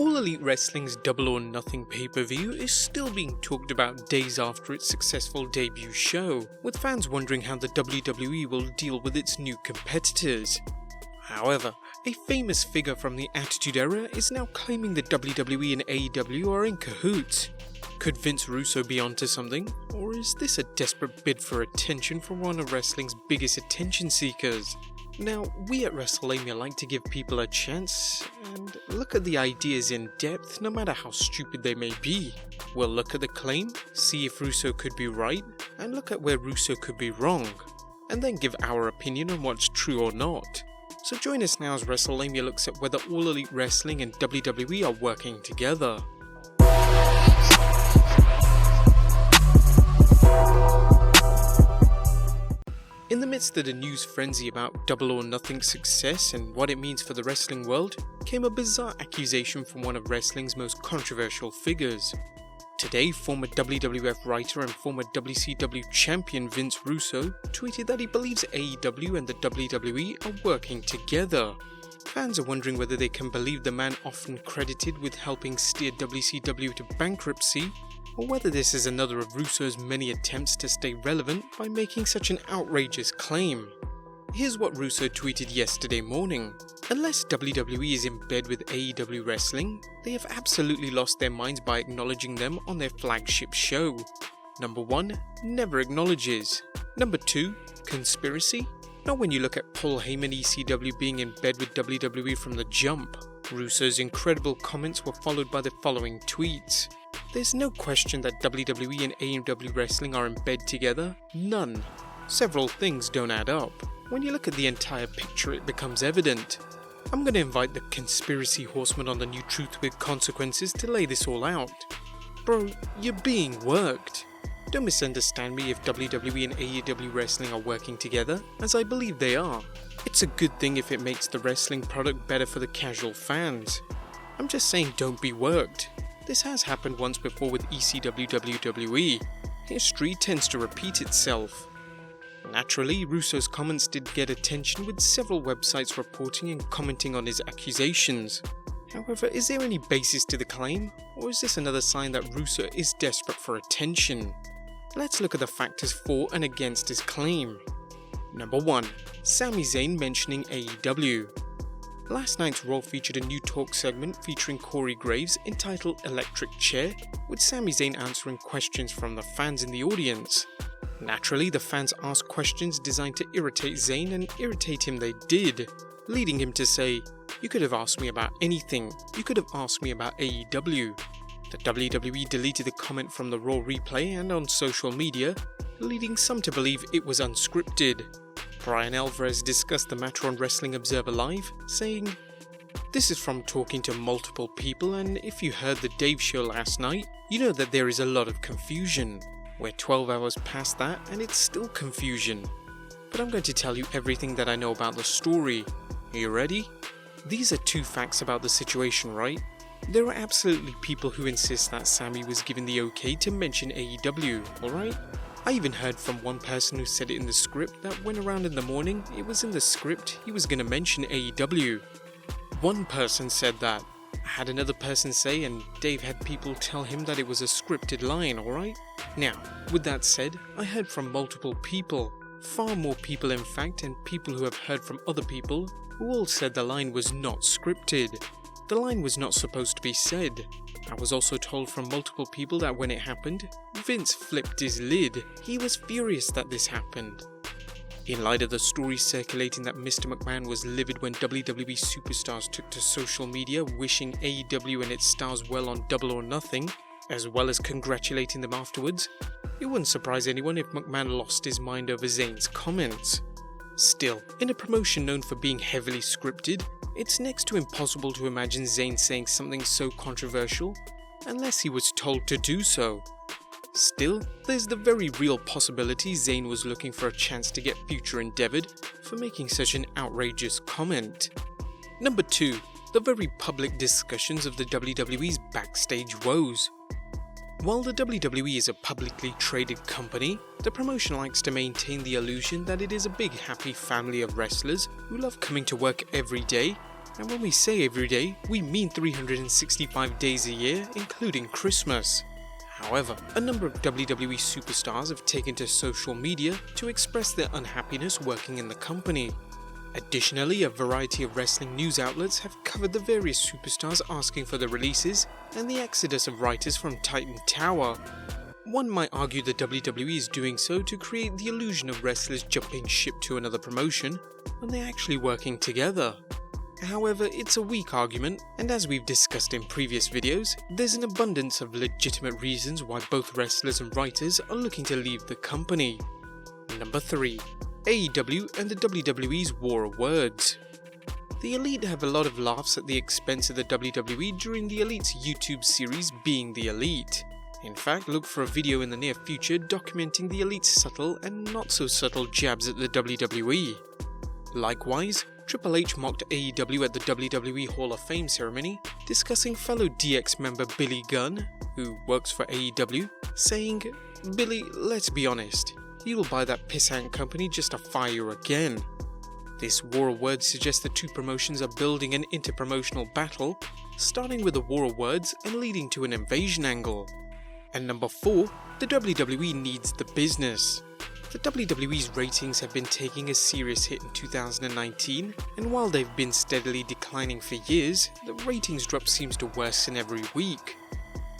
All Elite Wrestling's Double or Nothing pay-per-view is still being talked about days after its successful debut show, with fans wondering how the WWE will deal with its new competitors. However, a famous figure from the Attitude Era is now claiming the WWE and AEW are in cahoots. Could Vince Russo be onto something, or is this a desperate bid for attention from one of wrestling's biggest attention seekers? Now, we at WrestleLamia like to give people a chance and look at the ideas in depth, no matter how stupid they may be. We'll look at the claim, see if Russo could be right, and look at where Russo could be wrong, and then give our opinion on what's true or not. So join us now as WrestleLamia looks at whether All Elite Wrestling and WWE are working together. In the midst of the news frenzy about Double or Nothing's success and what it means for the wrestling world, came a bizarre accusation from one of wrestling's most controversial figures. Today, former WWF writer and former WCW champion Vince Russo tweeted that he believes AEW and the WWE are working together. Fans are wondering whether they can believe the man often credited with helping steer WCW to bankruptcy, or whether this is another of Russo's many attempts to stay relevant by making such an outrageous claim. Here's what Russo tweeted yesterday morning. Unless WWE is in bed with AEW wrestling, they have absolutely lost their minds by acknowledging them on their flagship show. Number 1, never acknowledges. Number 2, conspiracy? Not when you look at Paul Heyman ECW being in bed with WWE from the jump. Russo's incredible comments were followed by the following tweets. There's no question that WWE and AEW wrestling are in bed together. None. Several things don't add up. When you look at the entire picture, it becomes evident. I'm going to invite the conspiracy horseman on the new Truth with Consequences to lay this all out. Bro, you're being worked. Don't misunderstand me if WWE and AEW wrestling are working together, as I believe they are. It's a good thing if it makes the wrestling product better for the casual fans. I'm just saying don't be worked. This has happened once before with ECW WWE. History tends to repeat itself. Naturally, Russo's comments did get attention, with several websites reporting and commenting on his accusations. However, is there any basis to the claim, or is this another sign that Russo is desperate for attention? Let's look at the factors for and against his claim. Number 1. Sami Zayn mentioning AEW. Last night's Raw featured a new talk segment featuring Corey Graves entitled Electric Chair, with Sami Zayn answering questions from the fans in the audience. Naturally, the fans asked questions designed to irritate Zayn, and irritate him they did, leading him to say, "You could have asked me about anything, you could have asked me about AEW." The WWE deleted the comment from the Raw replay and on social media, leading some to believe it was unscripted. Brian Alvarez discussed the matter on Wrestling Observer Live, saying, "This is from talking to multiple people, and if you heard the Dave show last night, you know that there is a lot of confusion. We're 12 hours past that and it's still confusion. But I'm going to tell you everything that I know about the story. Are you ready? These are 2 facts about the situation, right? There are absolutely people who insist that Sami was given the okay to mention AEW, alright? I even heard from one person who said it in the script that when around in the morning, it was in the script he was going to mention AEW. One person said that. I had another person say, and Dave had people tell him that it was a scripted line, alright? Now, with that said, I heard from multiple people, far more people in fact, and people who have heard from other people who all said the line was not scripted. The line was not supposed to be said. I was also told from multiple people that when it happened, Vince flipped his lid. He was furious that this happened. In light of the story circulating that Mr. McMahon was livid when WWE superstars took to social media wishing AEW and its stars well on Double or Nothing, as well as congratulating them afterwards, it wouldn't surprise anyone if McMahon lost his mind over Zayn's comments. Still, in a promotion known for being heavily scripted, it's next to impossible to imagine Zayn saying something so controversial unless he was told to do so. Still, there's the very real possibility Zayn was looking for a chance to get future endeavoured for making such an outrageous comment. Number 2. The very public discussions of the WWE's Backstage Woes. While the WWE is a publicly traded company, the promotion likes to maintain the illusion that it is a big happy family of wrestlers who love coming to work every day And when we say every day, we mean 365 days a year, including Christmas. However, a number of WWE superstars have taken to social media to express their unhappiness working in the company. Additionally, a variety of wrestling news outlets have covered the various superstars asking for the releases and the exodus of writers from Titan Tower. One might argue the WWE is doing so to create the illusion of wrestlers jumping ship to another promotion when they're actually working together. However, it's a weak argument, and as we've discussed in previous videos, there's an abundance of legitimate reasons why both wrestlers and writers are looking to leave the company. Number 3. AEW and the WWE's War Words. The Elite have a lot of laughs at the expense of the WWE during the Elite's YouTube series Being the Elite. In fact, look for a video in the near future documenting the Elite's subtle and not so subtle jabs at the WWE. Likewise, Triple H mocked AEW at the WWE Hall of Fame ceremony, discussing fellow DX member Billy Gunn, who works for AEW, saying, "Billy, let's be honest, you'll buy that pissant company just to fire you again." This War of Words suggests the two promotions are building an interpromotional battle, starting with a War of Words and leading to an invasion angle. And number 4, the WWE Needs The Business. The WWE's ratings have been taking a serious hit in 2019, and while they've been steadily declining for years, the ratings drop seems to worsen every week.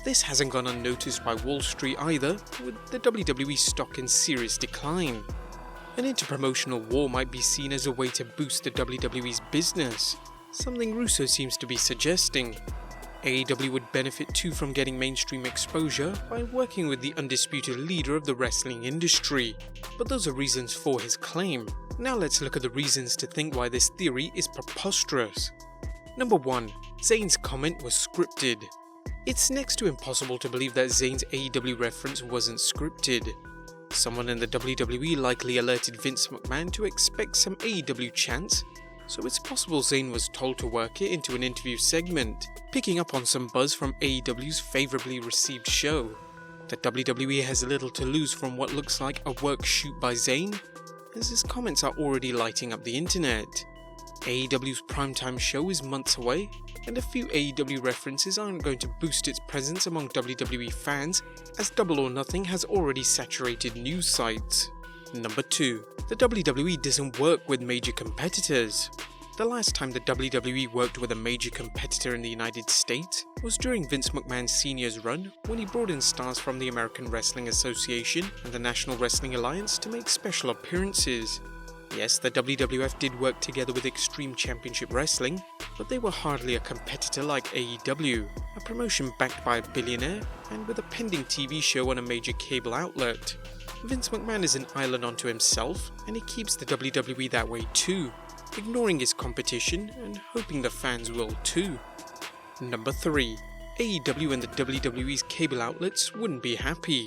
This hasn't gone unnoticed by Wall Street either, with the WWE stock in serious decline. An interpromotional war might be seen as a way to boost the WWE's business, something Russo seems to be suggesting. AEW would benefit too from getting mainstream exposure by working with the undisputed leader of the wrestling industry, but those are reasons for his claim. Now let's look at the reasons to think why this theory is preposterous. Number 1. Zayn's comment was scripted. It's next to impossible to believe that Zayn's AEW reference wasn't scripted. Someone in the WWE likely alerted Vince McMahon to expect some AEW chants, so it's possible Zayn was told to work it into an interview segment, picking up on some buzz from AEW's favourably received show. The WWE has little to lose from what looks like a work shoot by Zayn, as his comments are already lighting up the internet. AEW's primetime show is months away, and a few AEW references aren't going to boost its presence among WWE fans, as Double or Nothing has already saturated news sites. Number 2. The WWE doesn't work with major competitors. The last time the WWE worked with a major competitor in the United States was during Vince McMahon Sr.'s run, when he brought in stars from the American Wrestling Association and the National Wrestling Alliance to make special appearances. Yes, the WWF did work together with Extreme Championship Wrestling, but they were hardly a competitor like AEW, a promotion backed by a billionaire and with a pending TV show on a major cable outlet. Vince McMahon is an island unto himself, and he keeps the WWE that way too, ignoring his competition and hoping the fans will too. Number 3. AEW and the WWE's cable outlets wouldn't be happy.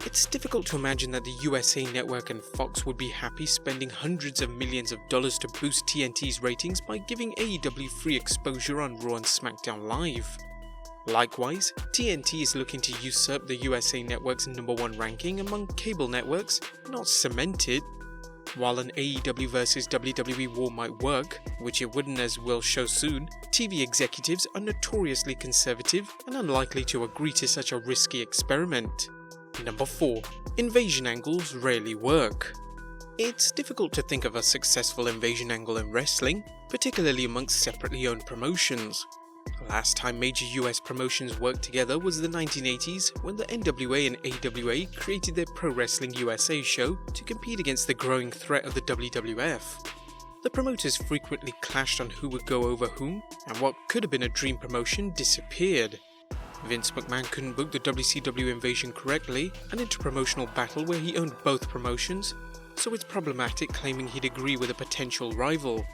It's difficult to imagine that the USA Network and Fox would be happy spending hundreds of millions of dollars to boost TNT's ratings by giving AEW free exposure on Raw and SmackDown Live. Likewise, TNT is looking to usurp the USA Network's #1 ranking among cable networks, not cement it. While an AEW vs WWE war might work, which it wouldn't as we'll show soon, TV executives are notoriously conservative and unlikely to agree to such a risky experiment. Number 4. Invasion angles rarely work. It's difficult to think of a successful invasion angle in wrestling, particularly amongst separately owned promotions. Last time major US promotions worked together was the 1980s, when the NWA and AWA created their Pro Wrestling USA show to compete against the growing threat of the WWF. The promoters frequently clashed on who would go over whom, and what could have been a dream promotion disappeared. Vince McMahon couldn't book the WCW Invasion correctly, an interpromotional battle where he owned both promotions, so it's problematic claiming he'd agree with a potential rival.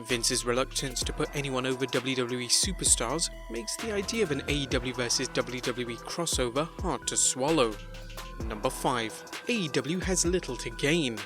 Vince's reluctance to put anyone over WWE superstars makes the idea of an AEW vs WWE crossover hard to swallow. Number 5. AEW has little to gain.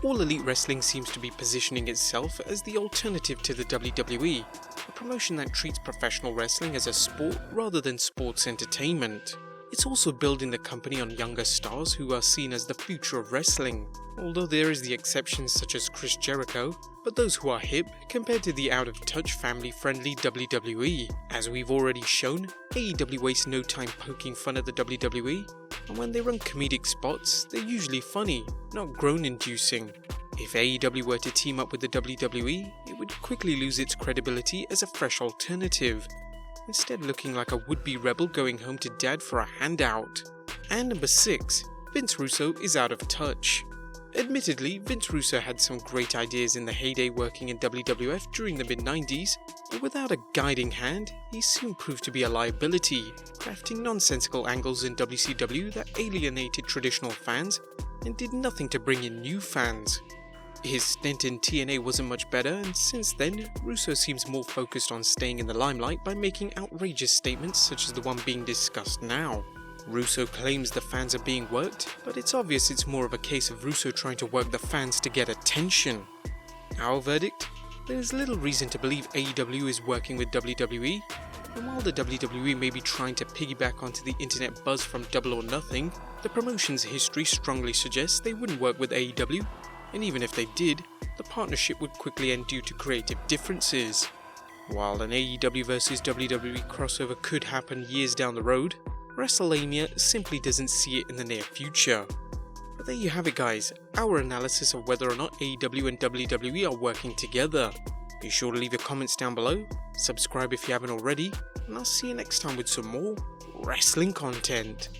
All Elite Wrestling seems to be positioning itself as the alternative to the WWE, a promotion that treats professional wrestling as a sport rather than sports entertainment. It's also building the company on younger stars who are seen as the future of wrestling. although there is the exceptions such as Chris Jericho, but those who are hip compared to the out-of-touch family-friendly WWE. As we've already shown, AEW wastes no time poking fun at the WWE, and when they run comedic spots, they're usually funny, not groan-inducing. If AEW were to team up with the WWE, it would quickly lose its credibility as a fresh alternative, instead looking like a would-be rebel going home to dad for a handout. And number 6, Vince Russo is out of touch. Admittedly, Vince Russo had some great ideas in the heyday working in WWF during the mid-90s, but without a guiding hand, he soon proved to be a liability, crafting nonsensical angles in WCW that alienated traditional fans and did nothing to bring in new fans. His stint in TNA wasn't much better, and since then, Russo seems more focused on staying in the limelight by making outrageous statements such as the one being discussed now. Russo claims the fans are being worked, but it's obvious it's more of a case of Russo trying to work the fans to get attention. Our verdict? There is little reason to believe AEW is working with WWE, and while the WWE may be trying to piggyback onto the internet buzz from Double or Nothing, the promotion's history strongly suggests they wouldn't work with AEW, and even if they did, the partnership would quickly end due to creative differences. While an AEW vs WWE crossover could happen years down the road, WrestleLamia simply doesn't see it in the near future. But there you have it guys, our analysis of whether or not AEW and WWE are working together. Be sure to leave your comments down below, subscribe if you haven't already, and I'll see you next time with some more wrestling content.